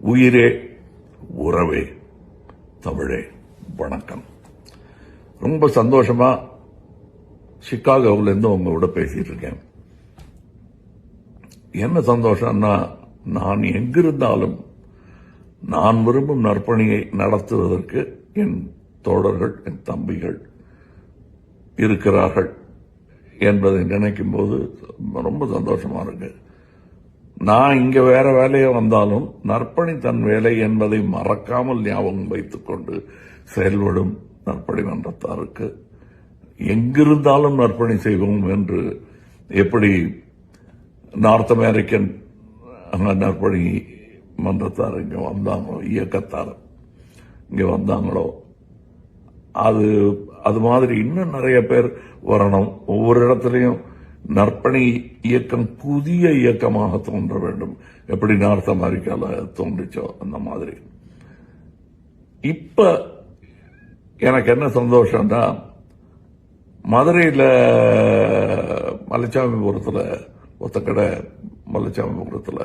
உயிரே உறவே தமிழே வணக்கம். ரொம்ப சந்தோஷமா சிகாகோவில் இருந்து உங்களோட பேசிட்டு இருக்கேன். என்ன சந்தோஷம்னா, நான் எங்கிருந்தாலும் நான் விரும்பும் நற்பணியை நடத்துவதற்கு என் தோழர்கள், என் தம்பிகள் இருக்கிறார்கள் என்பதை நினைக்கும் போது ரொம்ப சந்தோஷமா இருக்கு. நான் இங்க வேற வேலையை வந்தாலும் நற்பணி தன் வேலை என்பதை மறக்காமல் ஞாபகம் வைத்துக் கொண்டு செயல்படும் நற்பணி மன்றத்தாருக்கு எங்கிருந்தாலும் நற்பணி செய்வோம் என்று எப்படி நார்த் அமெரிக்கன் நற்பணி மன்றத்தார் இங்க வந்தாங்களோ, இயக்கத்தார் இங்க வந்தாங்களோ, அது மாதிரி இன்னும் நிறைய பேர் வரணும். ஒவ்வொரு இடத்துலையும் நற்பணி இயக்கம் புதிய இயக்கமாக தோன்ற வேண்டும். எப்படி நார்த் அமெரிக்கால தோன்றிச்சோ அந்த மாதிரி. இப்ப எனக்கு என்ன சந்தோஷம்னா, மதுரையில மலைச்சாமிபுரத்துல ஒத்தக்கடை மலைச்சாமிபுரத்துல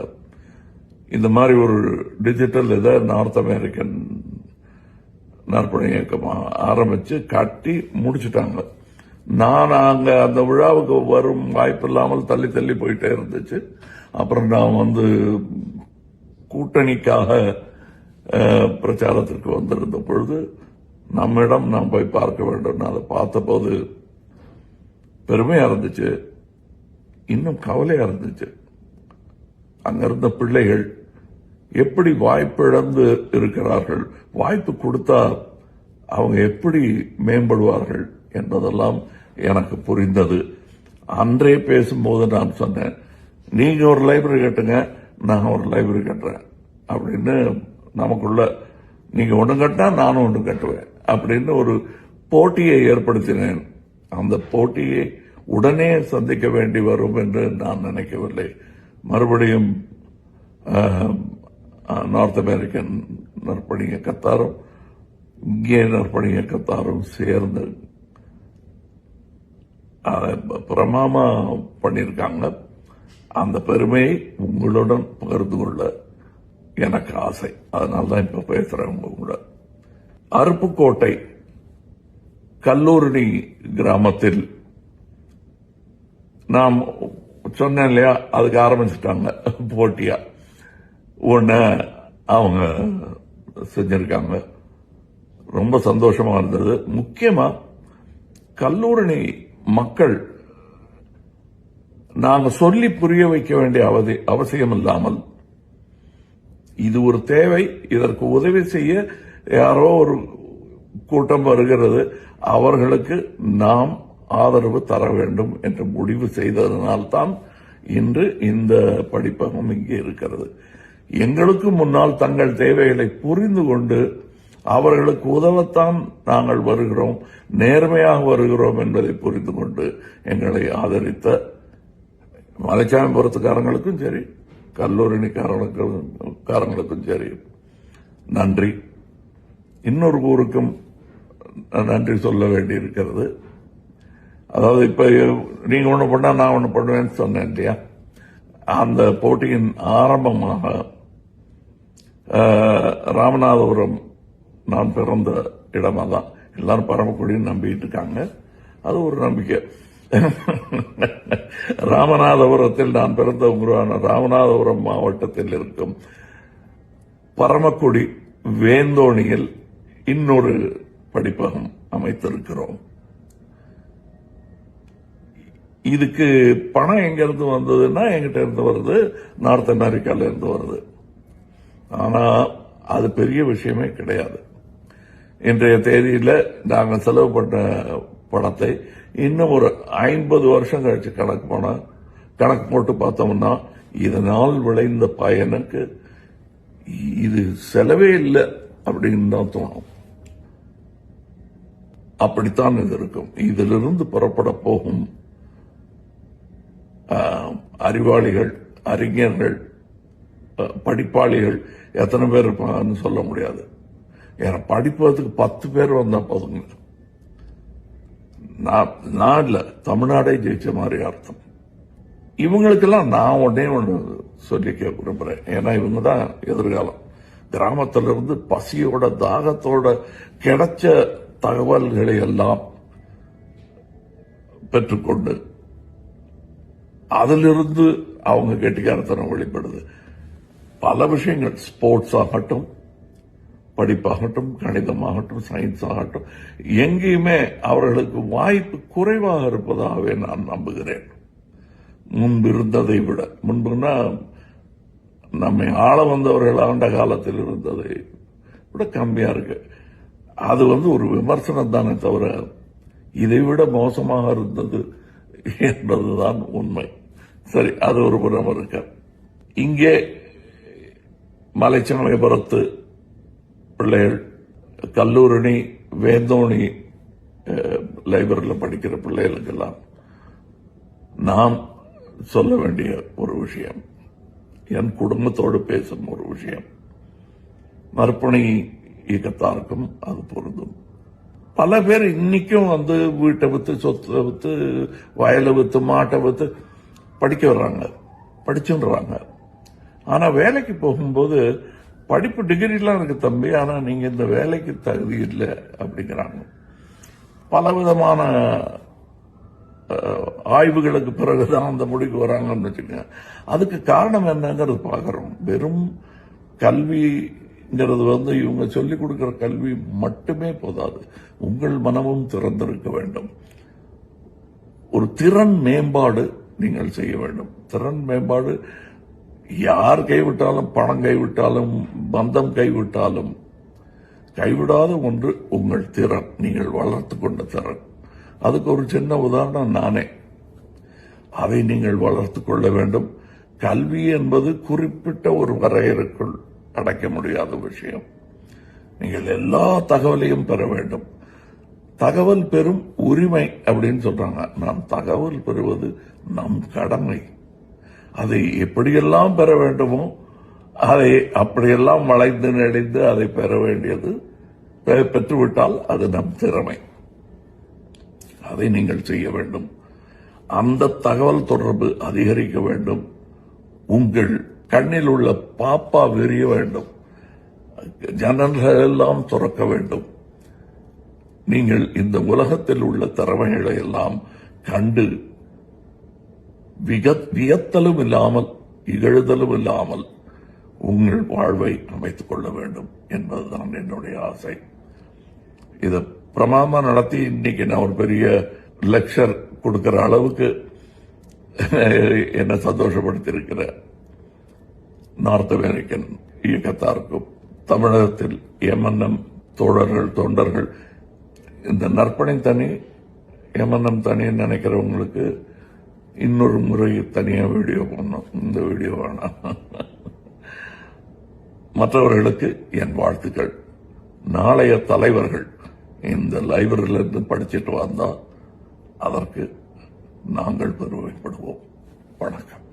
இந்த மாதிரி ஒரு டிஜிட்டல் இதை நார்த் அமெரிக்கன் நற்பணி இயக்கமா ஆரம்பிச்சு கட்டி முடிச்சுட்டாங்க. நான் அங்க அந்த விழாவுக்கு வரும் வாய்ப்பு இல்லாமல் தள்ளி தள்ளி போயிட்டே இருந்துச்சு. அப்புறம் நான் கூட்டணிக்காக பிரச்சாரத்திற்கு வந்திருந்த பொழுது நம்மிடம் நாம் போய் பார்க்க வேண்டும். அதை பார்த்த போது பெருமையா இருந்துச்சு, இன்னும் கவலையா இருந்துச்சு. அங்கிருந்த பிள்ளைகள் எப்படி வாய்ப்பு இழந்து இருக்கிறார்கள், வாய்ப்பு கொடுத்தா அவங்க எப்படி மேம்படுவார்கள் என்பதெல்லாம் எனக்கு புரிந்தது. அன்றே பேசும்போது நான் சொன்னேன், நீங்க ஒரு லைப்ரரி கட்டுங்க, நான் ஒரு லைப்ரரி கட்டுறேன் அப்படின்னு. நமக்குள்ள நீங்க ஒண்ணு கட்டினா நானும் ஒண்ணு கட்டுவேன் அப்படின்னு ஒரு போட்டியை ஏற்படுத்தினேன். அந்த போட்டியை உடனே சந்திக்க வேண்டி வரும் என்று நான் நினைக்கவில்லை. மறுபடியும் நார்த் அமெரிக்கன் நற்பணி இயக்கத்தாரும் இங்கே நற்பணி இயக்கத்தாரும் சேர்ந்து பிரமாமா பண்ணியிருக்காங்க. அந்த பெருமையை உங்களுடன் பகிர்ந்து கொள்ள எனக்கு ஆசை. அதனால்தான் இப்ப பேசுறேன் உங்க கூட. அருப்புக்கோட்டை கல்லூரணி கிராமத்தில் நாம் சொன்னேன் இல்லையா, அதுக்கு ஆரம்பிச்சுட்டாங்க போட்டியா. ஒண்ணு அவங்க செஞ்சிருக்காங்க. ரொம்ப சந்தோஷமா இருந்தது. முக்கியமா கல்லூரணி மக்கள் நாங்க சொல்லி புரிய வைக்க வேண்டிய அவசியம் இல்லாமல், இது ஒரு தேவை, இதற்கு உதவி செய்ய யாரோ ஒரு கூட்டம் வருகிறது, அவர்களுக்கு நாம் ஆதரவு தர வேண்டும் என்று முடிவு செய்ததனால்தான் இன்று இந்த படிப்பகம் இங்கே இருக்கிறது. எங்களுக்கு முன்னால் தங்கள் தேவைகளை புரிந்து கொண்டு அவர்களுக்கு உதவத்தான் நாங்கள் வருகிறோம், நேர்மையாக வருகிறோம் என்பதை புரிந்து கொண்டு எங்களை ஆதரித்த மலைச்சாமிபுரத்துக்காரங்களுக்கும் சரி, கல்லூரிக்காரங்களுக்கும் சரி நன்றி. இன்னொரு ஊருக்கும் நன்றி சொல்ல வேண்டி இருக்கிறது. அதாவது இப்ப நீங்க ஒண்ணு பண்ணா நான் ஒண்ணு பண்ணுவேன்னு சொன்னேன் இல்லையா, அந்த போட்டியின் ஆரம்பமாக ராமநாதபுரம் நான் பிறந்த இடமா தான் எல்லாரும் பரமக்குடின்னு நம்பிட்டு இருக்காங்க. அது ஒரு நம்பிக்கை. ராமநாதபுரத்தில் நான் பிறந்த ஊரான ராமநாதபுரம் மாவட்டத்தில் இருக்கும் பரமக்குடி வேந்தோணியில் இன்னொரு படிப்பகம் அமைத்திருக்கிறோம். இதுக்கு பணம் எங்க இருந்து வந்ததுன்னா, எங்கிட்ட இருந்து வருது, நார்த் அமெரிக்கால இருந்து வருது. ஆனா அது பெரிய விஷயமே கிடையாது. இன்றைய தேதியில நாங்கள் செலவு பண்ண பணத்தை இன்னும் ஒரு 50 வருஷம் கழிச்சு கணக்கு போட்டு பார்த்தோம்னா, இதனால் விளைந்த பயனுக்கு இது செலவே இல்லை அப்படின்னு தான் தோணும். அப்படித்தான் இது இருக்கும். இதிலிருந்து புறப்பட போகும் அறிவாளிகள், அறிஞர்கள், படிப்பாளிகள் எத்தனை பேர் இருப்பாங்கன்னு சொல்ல முடியாது. ஏன்னா படிப்பதற்கு 10 பேர் வந்தா போதுங்க. நான் இல்ல, தமிழ்நாடே ஜெயிச்ச மாதிரி அர்த்தம். இவங்களுக்கெல்லாம் நான் ஒன்னே ஒன்று சொல்லிக்க விரும்புறேன். ஏன்னா இவங்க தான் எதிர்காலம். கிராமத்திலிருந்து பசியோட தாகத்தோட கிடைச்ச தகவல்களை எல்லாம் பெற்றுக்கொண்டு அதிலிருந்து அவங்க கெட்டிக்காரத்தனம் வெளிப்படுது. பல விஷயங்கள், ஸ்போர்ட்ஸ் ஆகட்டும், படிப்பாகட்டும், கணிதமாகட்டும், சயின்ஸ் ஆகட்டும், எங்கேயுமே அவர்களுக்கு வாய்ப்பு குறைவாக இருப்பதாகவே நான் நம்புகிறேன். முன்பு இருந்ததை விட, முன்புனா நம்மை ஆள வந்தவர்கள் ஆண்ட காலத்தில் இருந்ததை விட கம்மியா இருக்கு. அது ஒரு விமர்சனம் தானே தவிர இதை விட மோசமாக இருந்தது என்பதுதான் உண்மை. சரி, அது ஒரு புறம் இருக்க. இங்கே மலைச்சமயபுரத்து பிள்ளைகள், கல்லூரணி, வேந்தோணி லைப்ரரியில் படிக்கிற பிள்ளைகளுக்கெல்லாம் நாம் சொல்ல வேண்டிய ஒரு விஷயம், என் குடும்பத்தோடு பேசும் ஒரு விஷயம், நற்பணி இயக்கத்தாருக்கும் அது பொருந்தும். பல பேர் இன்னைக்கும் வீட்டை வித்து, சொத்தை வித்து, வயலை வித்து, மாட்டை வித்து படிக்க வர்றாங்க, படிச்சுன்றாங்க. ஆனா வேலைக்கு போகும்போது படிப்பு டிகிரிலாம் இருக்கு தம்பி, ஆனா நீங்க இந்த வேலைக்கு தகுதி இல்லை அப்படிங்கிறாங்க. பலவிதமான ஆய்வுகளுக்கு பிறகுதான் அந்த முடிவுக்கு வராங்கன்னு வச்சுக்கோங்க. அதுக்கு காரணம் என்னங்கிறது பார்க்கிறோம். வெறும் கல்விங்கிறது இவங்க சொல்லிக் கொடுக்கிற கல்வி மட்டுமே போதாது. உங்கள் மனமும் திறந்திருக்க வேண்டும். ஒரு திறன் மேம்பாடு நீங்கள் செய்ய வேண்டும். திறன் மேம்பாடு யார் கைவிட்டாலும், பணம் கைவிட்டாலும், பந்தம் கைவிட்டாலும் கைவிடாத ஒன்று உங்கள் திறன், நீங்கள் வளர்த்து கொண்ட திறன். அதுக்கு ஒரு சின்ன உதாரணம் நானே. அதை நீங்கள் வளர்த்துக் கொள்ள வேண்டும். கல்வி என்பது குறிப்பிட்ட ஒரு வரையறைக்குள் அடைக்க முடியாத விஷயம். நீங்கள் எல்லா தகவலையும் பெற வேண்டும். தகவல் பெறும் உரிமை அப்படின்னு சொல்றாங்க. நாம் தகவல் பெறுவது நம் கடமை. அதை எப்படியெல்லாம் பெற வேண்டுமோ அதை அப்படியெல்லாம் வளைந்து நெளிந்து அதை பெற வேண்டியது, பெற்றுவிட்டால் அது நம் திறமை. அதை நீங்கள் செய்ய வேண்டும். அந்த தகவல் தொடர்பு அதிகரிக்க வேண்டும். உங்கள் கண்ணில் உள்ள பாப்பா விரிய வேண்டும். ஜன்னல்கள் எல்லாம் துறக்க வேண்டும். நீங்கள் இந்த உலகத்தில் உள்ள திறமைகளை எல்லாம் கண்டு வியத்தலும் இல்லாமல், இகழுதலும் இல்லாமல் உங்கள் வாழ்வை அமைத்துக் கொள்ள வேண்டும் என்பதுதான் என்னுடைய ஆசை. இதை பிரமாதமா நடத்தி இன்னைக்கு நான் ஒரு பெரிய லெக்சர் கொடுக்கிற அளவுக்கு என்ன சந்தோஷப்படுத்தியிருக்கிற நார்த் அமெரிக்கன் இயக்கத்தாருக்கும், தமிழகத்தில் எம்என்எம் தோழர்கள், தொண்டர்கள், இந்த நற்பணி தனி, எம்என்எம் தனின்னு நினைக்கிறவங்களுக்கு இன்னொரு முறை தனியா வீடியோ பண்ணணும். இந்த வீடியோ வேணாம். மற்றவர்களுக்கு என் வாழ்த்துக்கள். நாளைய தலைவர்கள் இந்த லைப்ரரியிலிருந்து படிச்சுட்டு வந்தால் அதற்கு நாங்கள் பெருமைப்படுவோம். வணக்கம்.